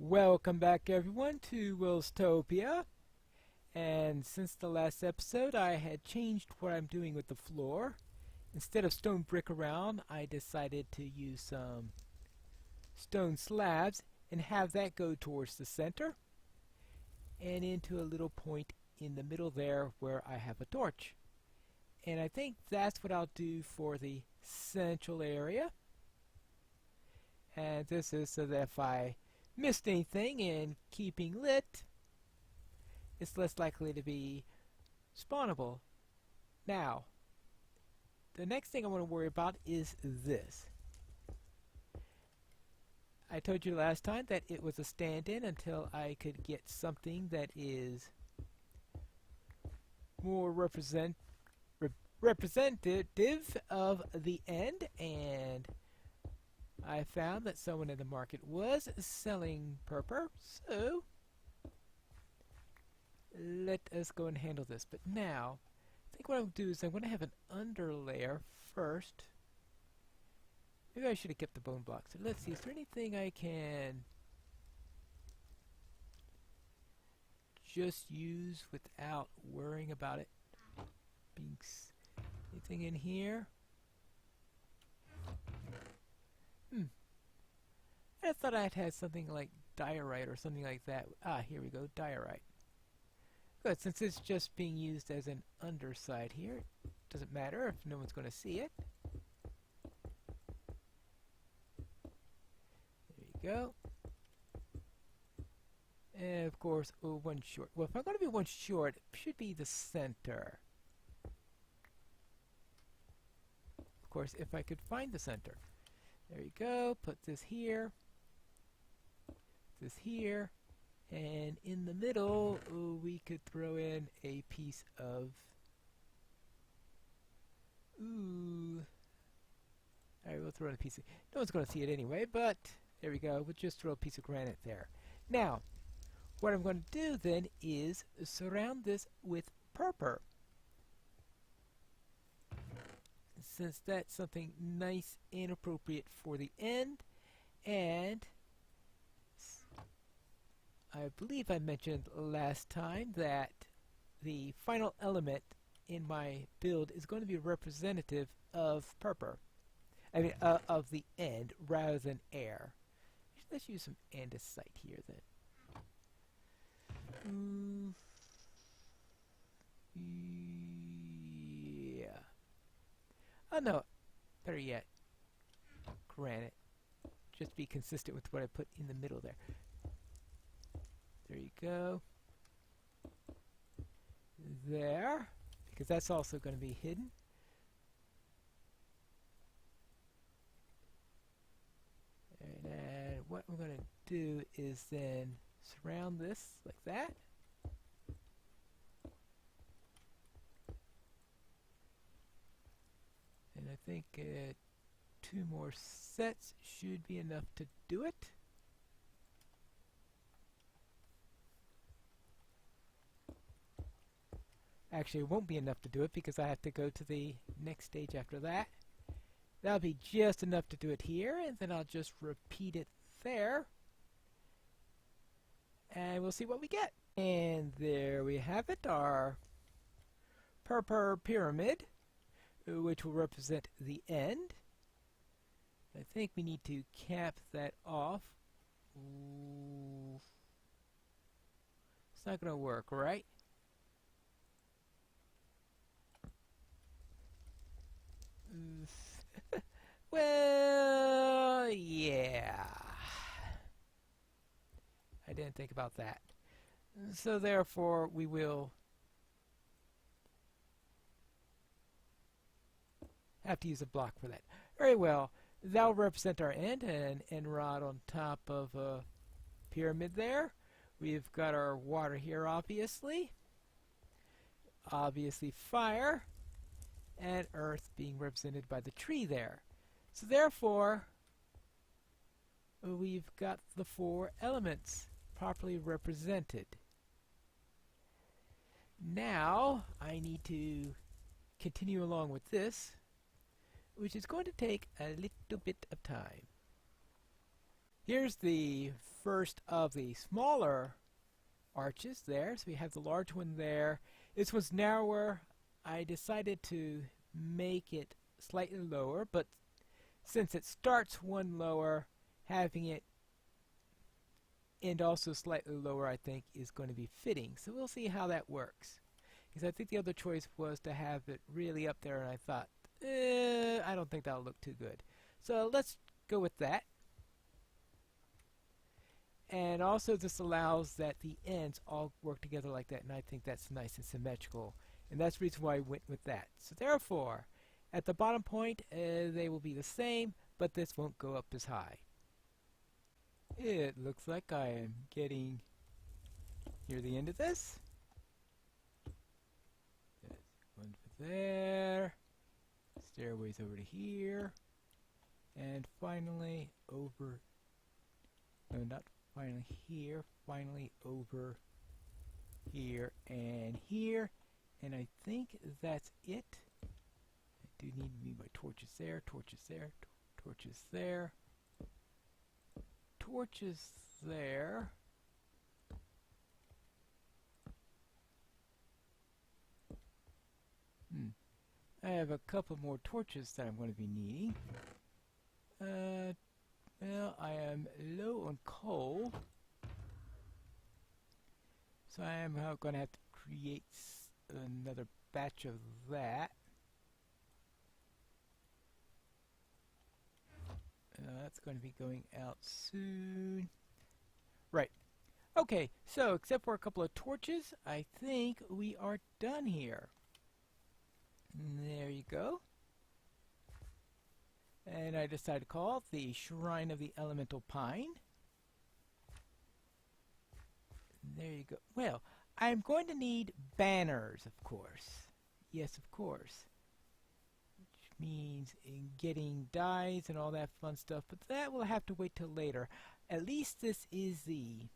Welcome back everyone to Welstopia, and since the last episode I had changed what I'm doing with the floor. Instead of stone brick around, I decided to use some stone slabs and have that go towards the center and into a little point in the middle there where I have a torch. And I think that's what I'll do for the central area. And this is so that if I missed anything in keeping lit, it's less likely to be spawnable. Now, the next thing I want to worry about is this. I told you last time that it was a stand-in until I could get something that is more representative of the end, and I found that someone in the market was selling purple, so let us go and handle this. But now, I think what I'll do is I'm going to have an underlayer first. Maybe I should have kept the bone blocks. So let's see, is there anything I can just use without worrying about it being anything in here? I thought I'd had something like diorite or something like that. Ah, here we go, diorite. Good, since it's just being used as an underside here, it doesn't matter if no one's going to see it. There you go. And of course, one short. Well, if I'm going to be one short, it should be the center. Of course, if I could find the center. There you go, put this here. This here, and in the middle we could throw in a piece of alright, we'll throw in a piece of, no one's going to see it anyway, but there we go, we'll just throw a piece of granite there. Now what I'm going to do then is surround this with purple, since that's something nice and appropriate for the end. And I believe I mentioned last time that the final element in my build is going to be representative of purple. I mean, of the end rather than air. Let's use some andesite here then. Yeah. Oh no, better yet, granite. Just be consistent with what I put in the middle there. There you go. There, because that's also going to be hidden. And what I'm going to do is then surround this like that. And I think 2 more sets should be enough to do it. Actually, it won't be enough to do it because I have to go to the next stage after that. That'll be just enough to do it here, and then I'll just repeat it there. And we'll see what we get. And there we have it, our purple pyramid, which will represent the end. I think we need to cap that off. Ooh. It's not going to work, right? Well, yeah. I didn't think about that. So therefore, we will have to use a block for that. Very well. That will represent our end, and end rod on top of a pyramid there. We've got our water here, obviously. Obviously fire. And earth being represented by the tree there. So therefore, we've got the 4 elements properly represented. Now I need to continue along with this, which is going to take a little bit of time. Here's the first of the smaller arches there. So we have the large one there. This one's narrower. I decided to make it slightly lower, but since it starts one lower, having it end also slightly lower I think is going to be fitting. So we'll see how that works. Because I think the other choice was to have it really up there, and I thought, I don't think that'll look too good. So let's go with that. And also this allows that the ends all work together like that, and I think that's nice and symmetrical. And that's the reason why I went with that. So therefore, at the bottom point, they will be the same, but this won't go up as high. It looks like I am getting near the end of this. One for there. Stairways over to here. And finally over, no, not finally here, finally over here and here. And I think that's it. I do need to move my torches there, torches there, torches there, torches there. I have a couple more torches that I'm going to be needing. Well, I am low on coal, so I am going to have to create another batch of that. That's going to be going out soon. Right. Okay, so except for a couple of torches, I think we are done here. There you go. And I decided to call it the Shrine of the Elemental Pine. There you go. Well, I'm going to need banners, of course. Yes, of course. Which means in getting dyes and all that fun stuff, but that will have to wait till later. At least this is the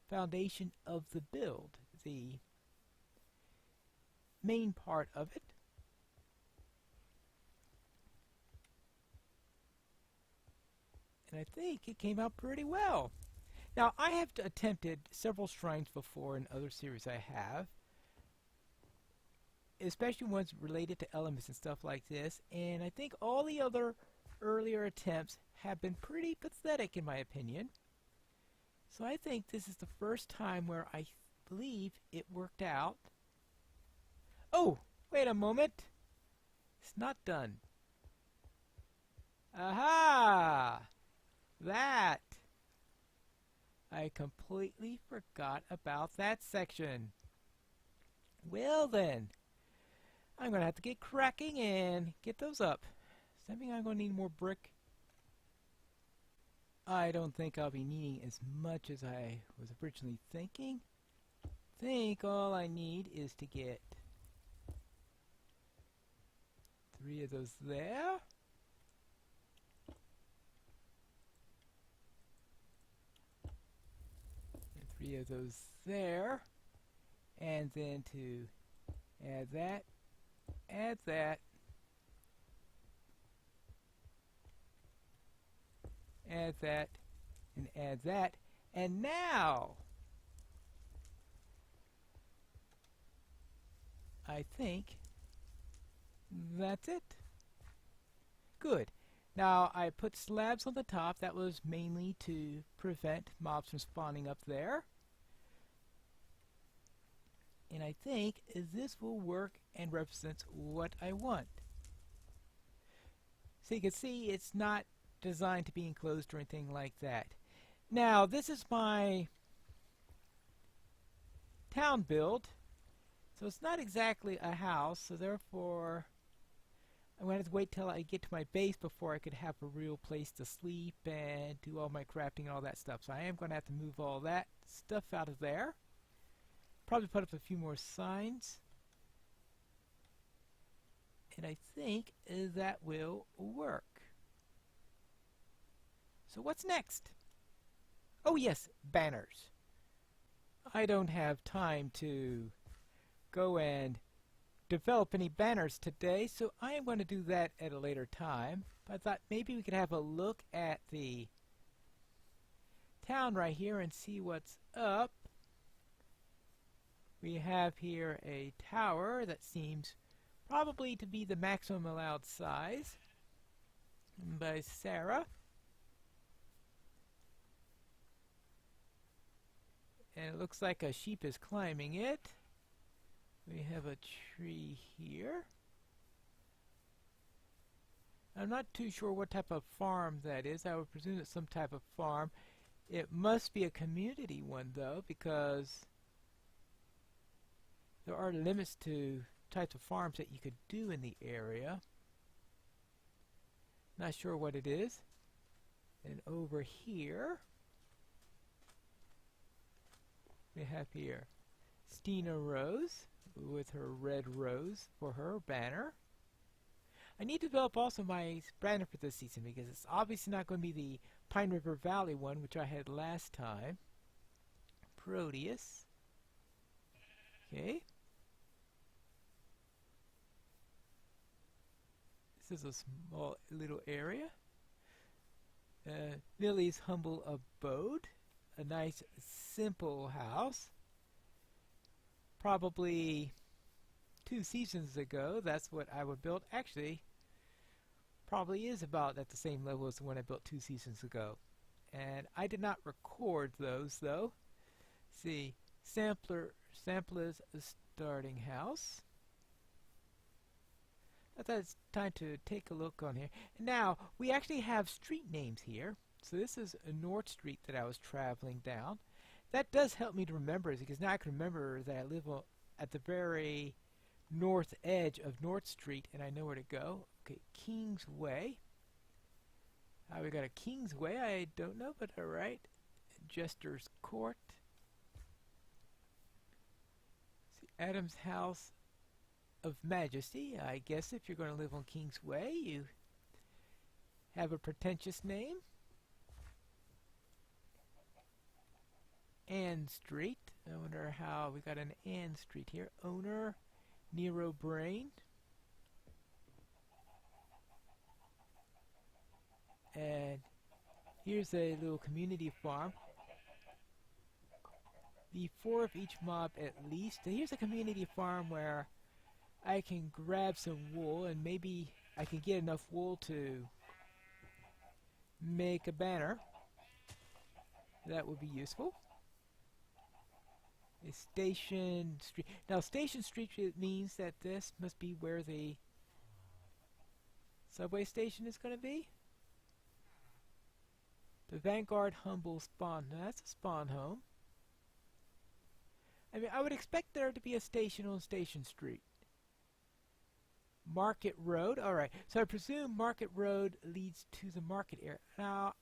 foundation of the build, the main part of it. And I think it came out pretty well. Now, I have attempted several shrines before in other series I have, especially ones related to elements and stuff like this, and I think all the other earlier attempts have been pretty pathetic in my opinion. So I think this is the first time where I believe it worked out. Oh, wait a moment. It's not done. Aha! That! I completely forgot about that section. Well then, I'm going to have to get cracking and get those up. Does that mean I'm going to need more brick? I don't think I'll be needing as much as I was originally thinking. I think all I need is to get 3 of those there. And 3 of those there. And then to add that, add that, add that, and add that. And now I think that's it. Good. Now I put slabs on the top. That was mainly to prevent mobs from spawning up there. And I think this will work and represents what I want. So you can see it's not designed to be enclosed or anything like that. Now this is my town build, so it's not exactly a house, so therefore I'm going to have to wait till I get to my base before I could have a real place to sleep and do all my crafting and all that stuff. So I am going to have to move all that stuff out of there. Probably put up a few more signs. And I think that will work. So what's next? Oh yes, banners. I don't have time to go and develop any banners today, so I am going to do that at a later time. I thought maybe we could have a look at the town right here and see what's up. We have here a tower that seems probably to be the maximum allowed size by Sarah. And it looks like a sheep is climbing it. We have a tree here. I'm not too sure what type of farm that is. I would presume it's some type of farm. It must be a community one though, because there are limits to types of farms that you could do in the area. Not sure what it is. And over here we have here Stina Rose with her red rose for her banner. I need to develop also my banner for this season because it's obviously not going to be the Pine River Valley one, which I had last time. Proteus. Okay. This is a small little area. Lily's humble abode. A nice simple house. Probably 2 seasons ago, that's what I would build. Actually, probably is about at the same level as the one I built 2 seasons ago. And I did not record those though. See, sampler's starting house. I thought it's time to take a look on here. And now, we actually have street names here. So this is a North Street that I was traveling down. That does help me to remember it because now I can remember that I live at the very north edge of North Street and I know where to go. Okay, Kingsway. We got a Kingsway, I don't know, but alright. Jester's Court. See, Adam's House of Majesty. I guess if you're going to live on Kingsway, you have a pretentious name. Ann Street. I wonder how we got an Ann Street here. Owner Nero Brain. And here's a little community farm. The 4 of each mob at least. And here's a community farm where I can grab some wool and maybe I can get enough wool to make a banner. That would be useful. A Station Street. Now Station Street means that this must be where the subway station is going to be. The Vanguard Humble Spawn. Now that's a spawn home. I mean, I would expect there to be a station on Station Street. Market Road. Alright, so I presume Market Road leads to the market area. Now,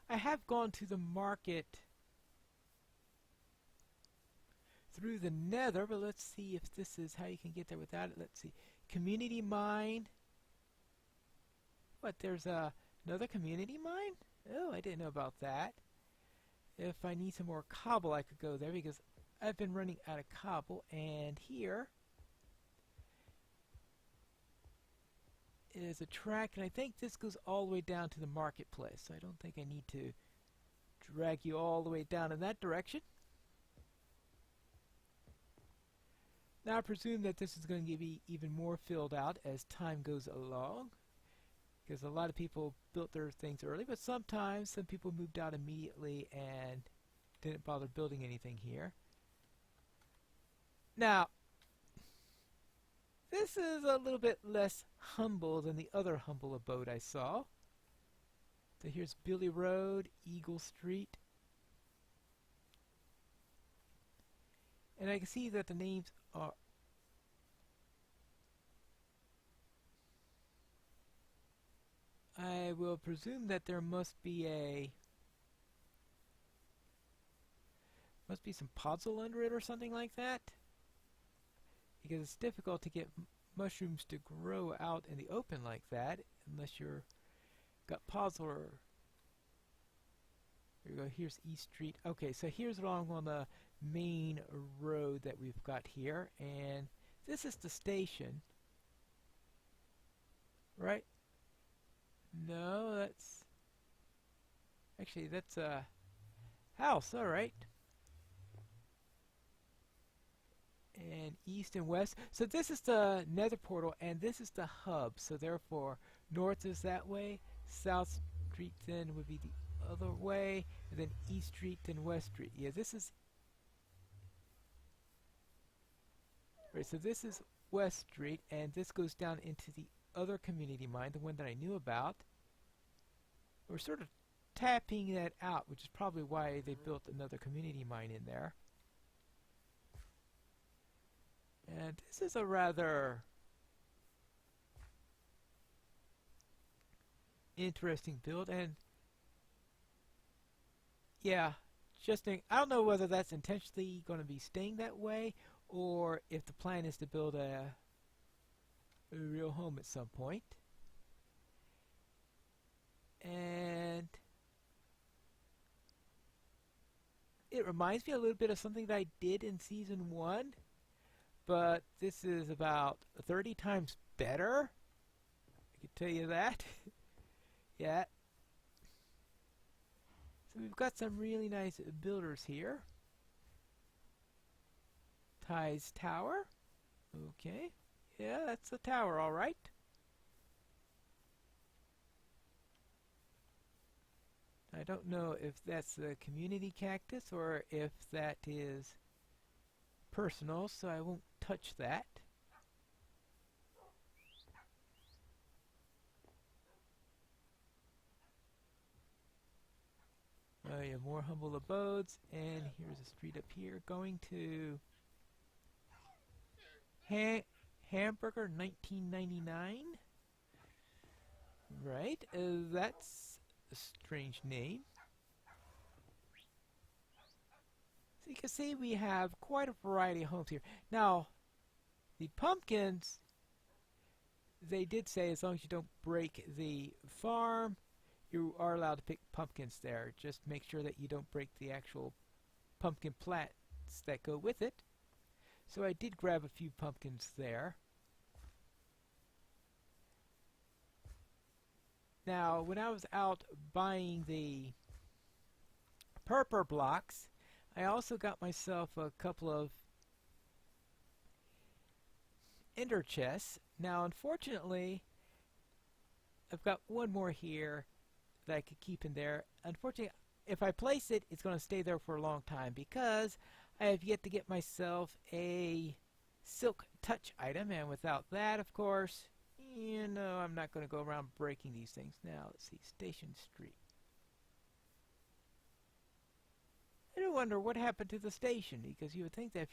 I have gone to the market through the Nether, but let's see if this is how you can get there without it. Let's see. Community Mine. What, there's another community mine? Oh, I didn't know about that. If I need some more cobble, I could go there because I've been running out of cobble. And here is a track, and I think this goes all the way down to the marketplace. So I don't think I need to drag you all the way down in that direction. Now I presume that this is going to be even more filled out as time goes along, because a lot of people built their things early, but sometimes some people moved out immediately and didn't bother building anything here. Now, this is a little bit less humble than the other humble abode I saw. So here's Billy Road, Eagle Street. And I can see that the names are I will presume that there must be some puzzle under it or something like that, because it's difficult to get mushrooms to grow out in the open like that unless you're got puzzle. Or here we go. Here's East Street. Okay, so here's along on the main road that we've got here, and this is the station, right? No, that's house, alright. And east and west. So this is the nether portal, and this is the hub. So therefore, north is that way, south street then would be the other way, and then east street then west street. Yeah, this is... Right, so this is West Street, and this goes down into the other community mine, the one that I knew about. We're sort of tapping that out, which is probably why they built another community mine in there. And this is a rather interesting build, and yeah, just think, I don't know whether that's intentionally going to be staying that way, or if the plan is to build a real home at some point. And it reminds me a little bit of something that I did in Season 1, but this is about 30 times better. I can tell you that. Yeah. So we've got some really nice builders here. Ty's Tower. Okay. Yeah, that's the tower, all right. I don't know if that's the community cactus or if that is personal, so I won't touch that. Oh yeah, more humble abodes, and here's a street up here going to Hamburger 1999. Right, that's a strange name. So you can see we have quite a variety of homes here. Now, the pumpkins, they did say as long as you don't break the farm, you are allowed to pick pumpkins there. Just make sure that you don't break the actual pumpkin plants that go with it. So I did grab a few pumpkins there. Now, when I was out buying the purple blocks, I also got myself a couple of ender chests. Now, unfortunately, I've got one more here that I could keep in there. Unfortunately, if I place it, it's going to stay there for a long time because I have yet to get myself a silk touch item, and without that, of course, you know, I'm not going to go around breaking these things. Now, let's see, Station Street. I do wonder what happened to the station, because you would think that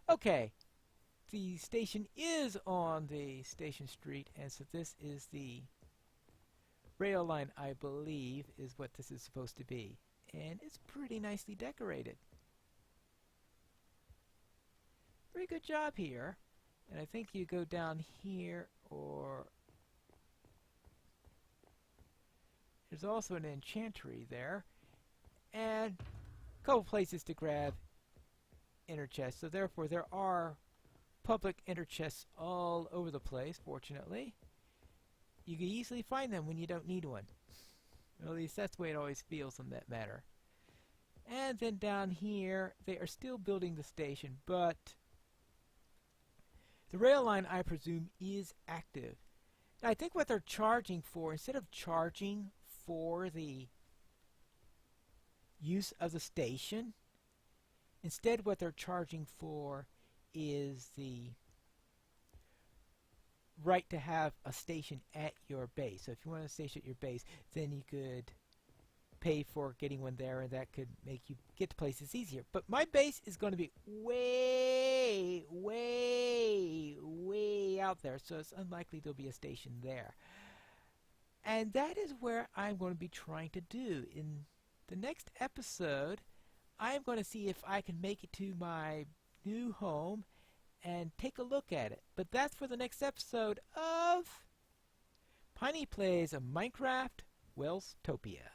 okay, the station is on the Station Street, and so this is the rail line, I believe, is what this is supposed to be. And it's pretty nicely decorated. Pretty good job here. And I think you go down here, or there's also an enchantry there, and a couple places to grab ender chests. So therefore there are public ender chests all over the place, fortunately. You can easily find them when you don't need one. Or at least that's the way it always feels in that matter. And then down here, they are still building the station, but the rail line, I presume, is active. Now, I think what they're charging for, instead of charging for the use of the station, instead what they're charging for is the right to have a station at your base. So if you want a station at your base, then you could pay for getting one there, and that could make you get to places easier. But my base is going to be way, way, way out there, so it's unlikely there'll be a station there. And that is where I'm going to be trying to do. In the next episode, I'm going to see if I can make it to my new home and take a look at it. But that's for the next episode of Piney Plays a Minecraft Welstopia.